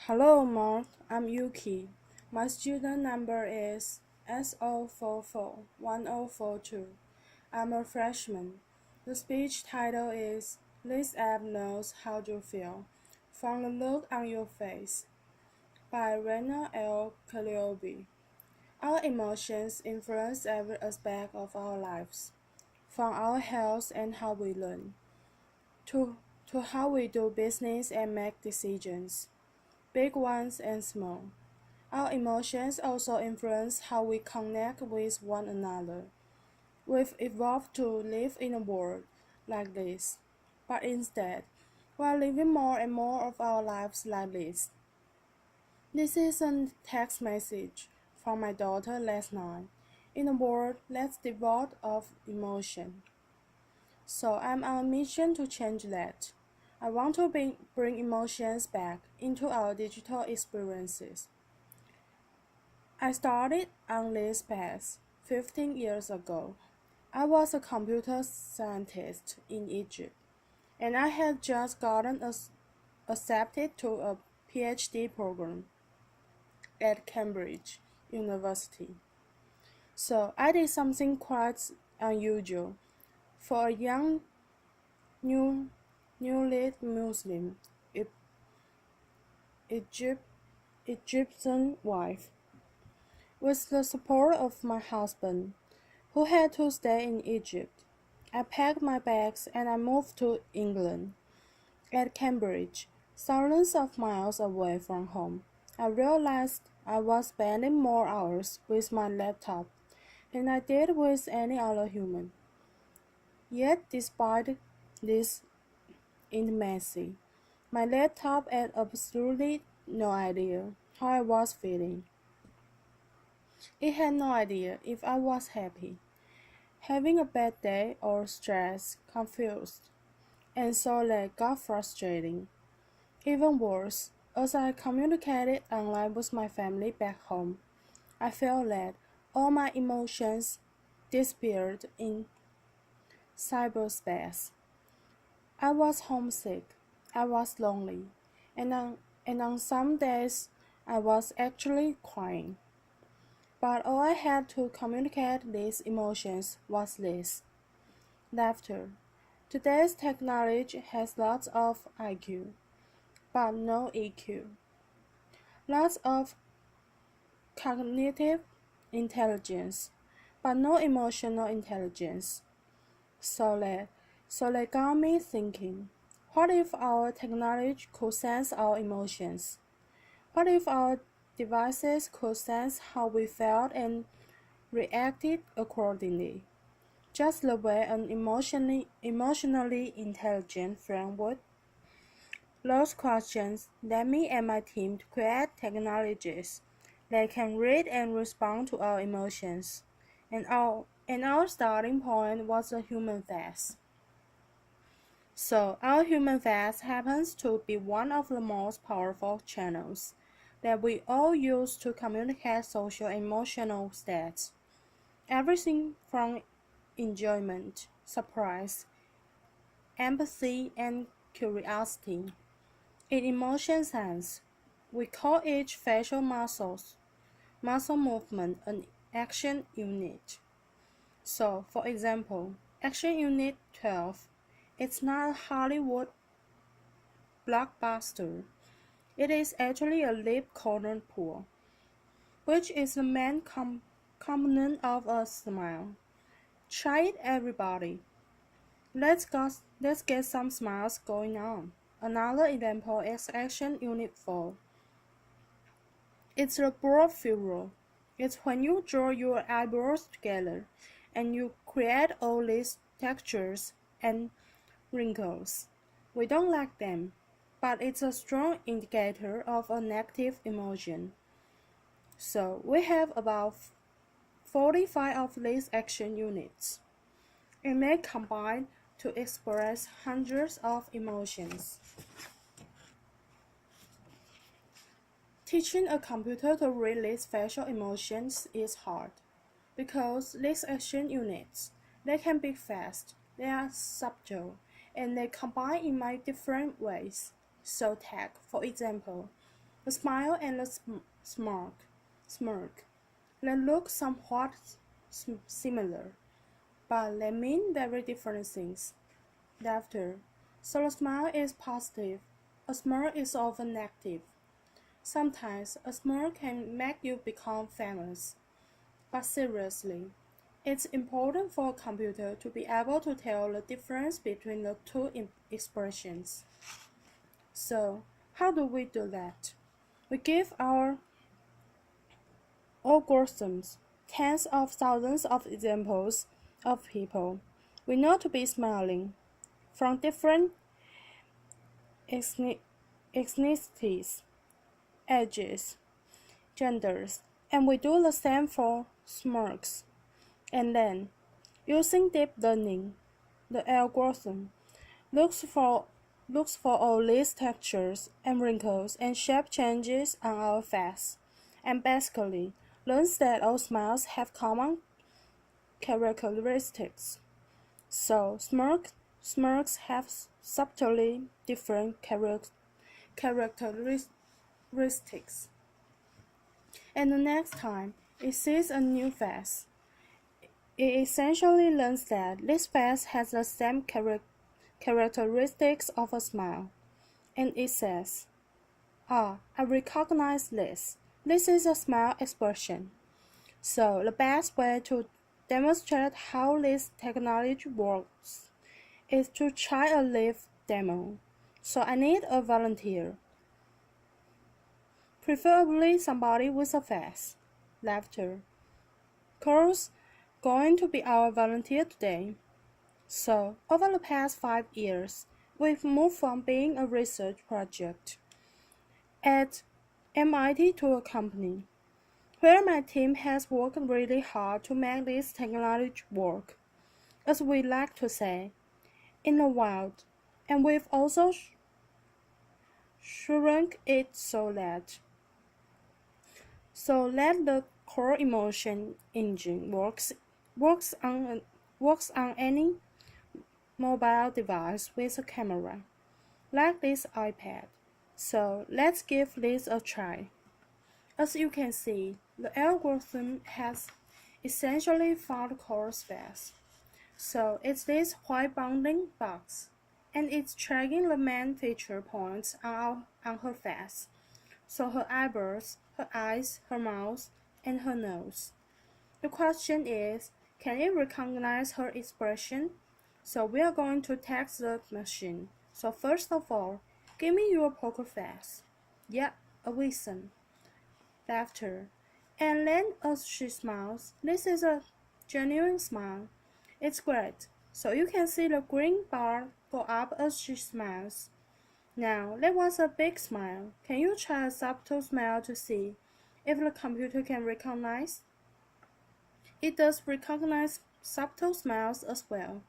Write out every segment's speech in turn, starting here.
Hello, Mark. I'm Yuki. My student number is SO441042. I'm a freshman. The speech title is This App Knows How You Feel from the Look on Your Face by Rana Kaliouby. Our emotions influence every aspect of our lives, from our health and how we learn, to, to how we do business and make decisions, big ones and small. Our emotions also influence how we connect with one another. We've evolved to live in a world like this, but instead, we are living more and more of our lives like this. This is a text message from my daughter last night, in a world that's devoid of emotion. So I'm on a mission to change that. I want to bring emotions back into our digital experiences. I started on this path 15 years ago. I was a computer scientist in Egypt, and I had just gotten accepted to a PhD program at Cambridge University. So I did something quite unusual for a young new newly Muslim Egypt, Egyptian wife. With the support of my husband, who had to stay in Egypt, I packed my bags and I moved to England. At Cambridge, thousands of miles away from home, I realized I was spending more hours with my laptop than I did with any other human. Yet, despite this intimacy, my laptop had absolutely no idea how I was feeling. It had no idea if I was happy, having a bad day, or stressed, confused, and so that got frustrating. Even worse, as I communicated online with my family back home, I felt that all my emotions disappeared in cyberspace. I was homesick, I was lonely, and on some days I was actually crying. But all I had to communicate these emotions was this: laughter. Today's technology has lots of IQ, but no EQ. Lots of cognitive intelligence, but no emotional intelligence. So that, so that got me thinking, what if our technology could sense our emotions? What if our devices could sense how we felt and reacted accordingly? Just the way an emotionally intelligent friend would. Those questions led me and my team to create technologies that can read and respond to our emotions. And our starting point was a human face. So our human face happens to be one of the most powerful channels that we all use to communicate social and emotional states. Everything from enjoyment, surprise, empathy, and curiosity. In emotion science, we call each facial muscle movement an action unit. So, for example, action unit 12, it's not a Hollywood blockbuster. It is actually a lip corner pull, which is the main component of a smile. Try it, everybody. Let's get some smiles going on. Another example is action unit 4. It's a broad furrow. It's when you draw your eyebrows together and you create all these textures and wrinkles. We don't like them, but it's a strong indicator of a negative emotion. So we have about 45 of these action units. It may combine to express hundreds of emotions. Teaching a computer to read these facial emotions is hard, because these action units, they can be fast, they are subtle, and they combine in many different ways. So take, for example, a smile and a smirk. They look somewhat similar, but they mean very different things. Laughter. So a smile is positive. A smirk is often negative. Sometimes a smirk can make you become famous. But seriously, it's important for a computer to be able to tell the difference between the two expressions. So, how do we do that? We give our algorithms tens of thousands of examples of people we know to be smiling from different ethnicities, ages, genders, and we do the same for smirks. And then, using deep learning, the algorithm looks for all these textures and wrinkles and shape changes on our face, and basically learns that all smiles have common characteristics. So smirks have subtly different characteristics. And the next time it sees a new face, it essentially learns that this face has the same characteristics of a smile, and it says, "Ah, I recognize this. This is a smile expression." So the best way to demonstrate how this technology works is to try a live demo. So I need a volunteer, preferably somebody with a face. Laughter. Carl's going to be our volunteer today. So, over the past 5 years, we've moved from being a research project at MIT to a company, where my team has worked really hard to make this technology work, as we like to say, in the wild, and we've also shrunk it so that the core emotion engine works on any mobile device with a camera, like this iPad. So let's give this a try. As you can see, the algorithm has essentially found Cora's face. So it's this white bounding box, and it's tracking the main feature points on her face. So her eyebrows, her eyes, her mouth, and her nose. The question is, can it recognize her expression? So we are going to text the machine. So first of all, give me your poker face. Yeah, a reason. Laughter. And then as she smiles, this is a genuine smile. It's great. So you can see the green bar go up as she smiles. Now, that was a big smile. Can you try a subtle smile to see if the computer can recognize? It does recognize subtle smiles as well.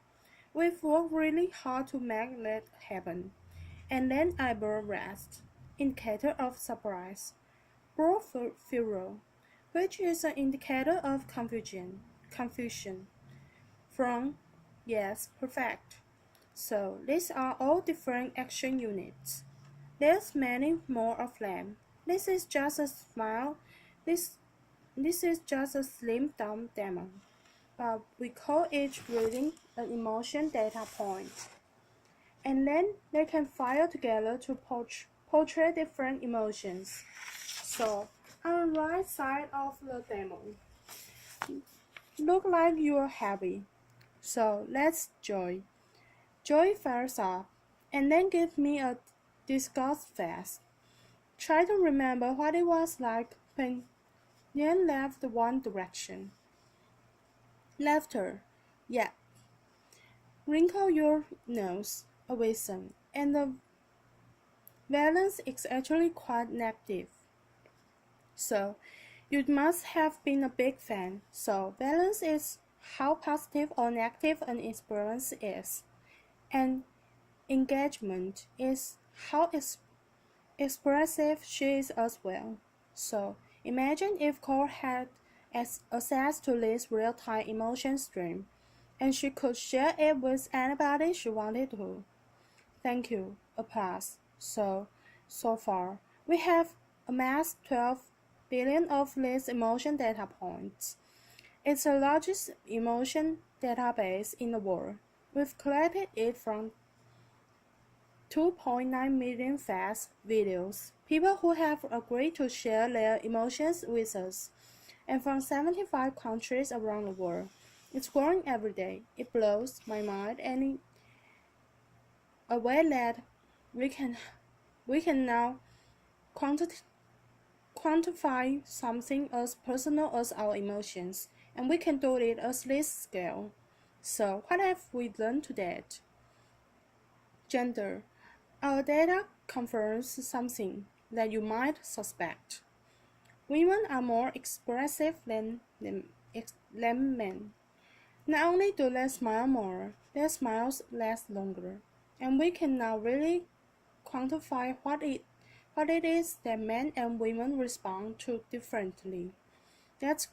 We've worked really hard to make that happen. And then eyebrow rest, indicator of surprise. Brow furrow, which is an indicator of confusion. From, yes, perfect. So these are all different action units. There's many more of them. This is just a smile. This is just a slim down demo. But we call each reading an emotion data point. And then they can fire together to portray different emotions. So on the right side of the demo, look like you're happy. So that's joy. Joy fires up, and then give me a disgust face. Try to remember what it was like when Yan left one direction. Laughter. Yeah. Wrinkle your nose, a reason, and the valence is actually quite negative. So, you must have been a big fan. So, valence is how positive or negative an experience is, and engagement is how expressive she is as well. So, imagine if Cole had access to this real-time emotion stream, and she could share it with anybody she wanted to. Thank you. Applause. So far, we have amassed 12 billion of these emotion data points. It's the largest emotion database in the world. We've collected it from 2.9 million fast videos, people who have agreed to share their emotions with us, and from 75 countries around the world. It's growing every day. It blows my mind in a way that we can now quantify something as personal as our emotions, and we can do it at this scale. So, what have we learned today? Gender. Our data confirms something that you might suspect. Women are more expressive than men. Not only do they smile more, their smiles last longer, and we can now really quantify what it is that men and women respond to differently. Let's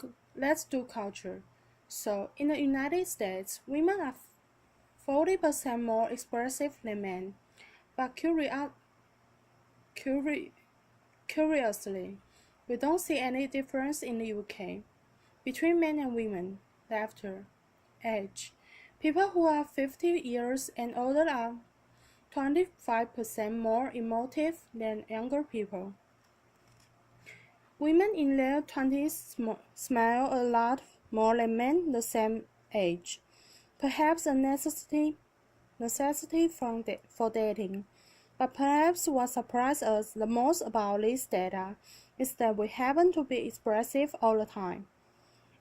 do culture. So, in the United States, women are 40% more expressive than men, but curiously, we don't see any difference in the UK between men and women. Laughter. Age. People who are 50 years and older are 25% more emotive than younger people. Women in their 20s smile a lot more than men the same age. Perhaps a necessity for dating. But perhaps what surprised us the most about this data is that we happen to be expressive all the time,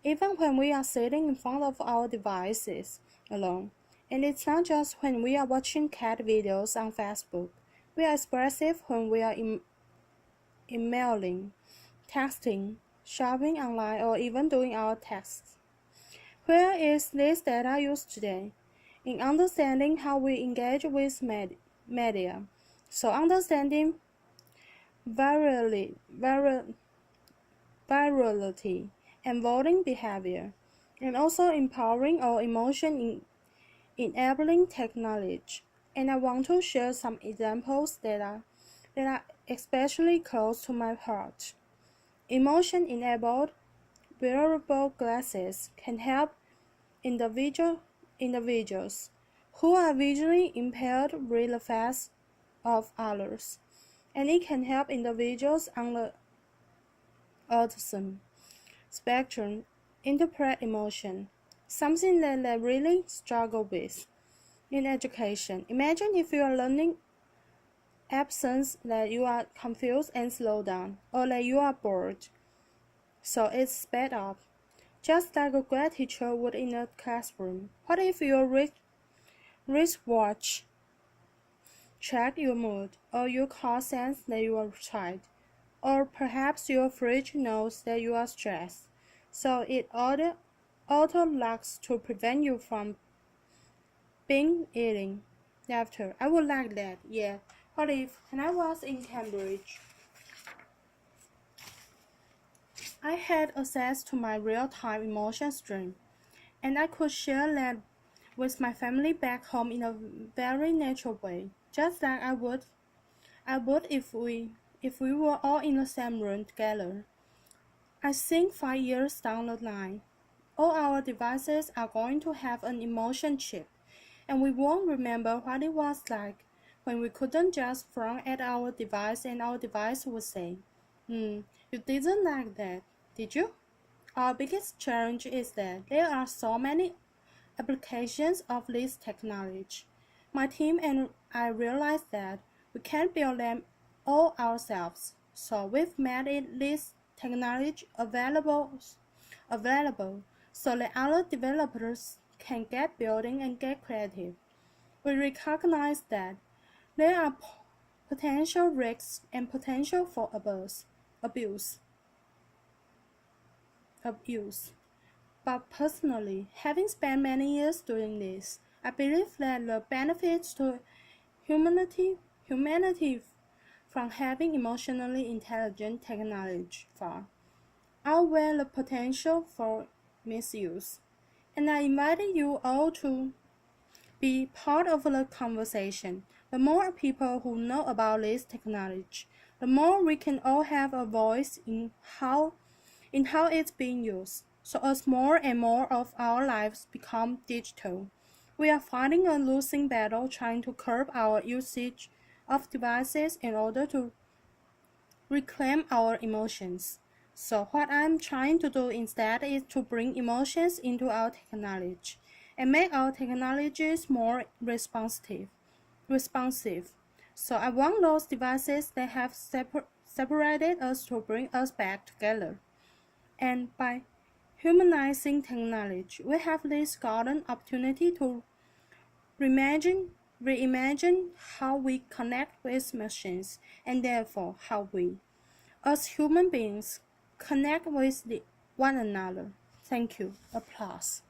even when we are sitting in front of our devices alone. And it's not just when we are watching cat videos on Facebook. We are expressive when we are emailing, texting, shopping online, or even doing our tasks. Where is this data used today? In understanding how we engage with media. So understanding virality and voting behavior, and also empowering our emotion in enabling technology. And I want to share some examples that are especially close to my heart. Emotion-enabled wearable glasses can help individuals who are visually impaired read the face of others, and it can help individuals on the autism spectrum interpret emotion, something that they really struggle with. In education, imagine if you are learning absence that you are confused and slow down, or that you are bored, so it's sped up, just like a great teacher would in a classroom. What if your wristwatch check your mood, or your car sense that you are tired, or perhaps your fridge knows that you are stressed, so it auto-locks to prevent you from binge eating. Laughter. I would like that, yeah. What if, when I was in Cambridge, I had access to my real-time emotion stream, and I could share that with my family back home in a very natural way, just like I would if we were all in the same room together. I think 5 years down the line, all our devices are going to have an emotion chip, and we won't remember what it was like when we couldn't just frown at our device and our device would say, you didn't like that, did you? Our biggest challenge is that there are so many applications of this technology. My team and I realized that we can't build them all ourselves, so we've made this technology available so that other developers can get building and get creative. We recognize that there are potential risks and potential for abuse. But personally, having spent many years doing this, I believe that the benefits to humanity from having emotionally intelligent technology far outweigh the potential for misuse. And I invited you all to be part of the conversation. The more people who know about this technology, the more we can all have a voice in how it's being used. So as more and more of our lives become digital, we are fighting a losing battle trying to curb our usage of devices in order to reclaim our emotions. So what I'm trying to do instead is to bring emotions into our technology and make our technologies more responsive. So I want those devices that have separated us to bring us back together. And by humanizing technology, we have this golden opportunity to reimagine how we connect with machines, and therefore how we, as human beings, connect with one another. Thank you. Applause.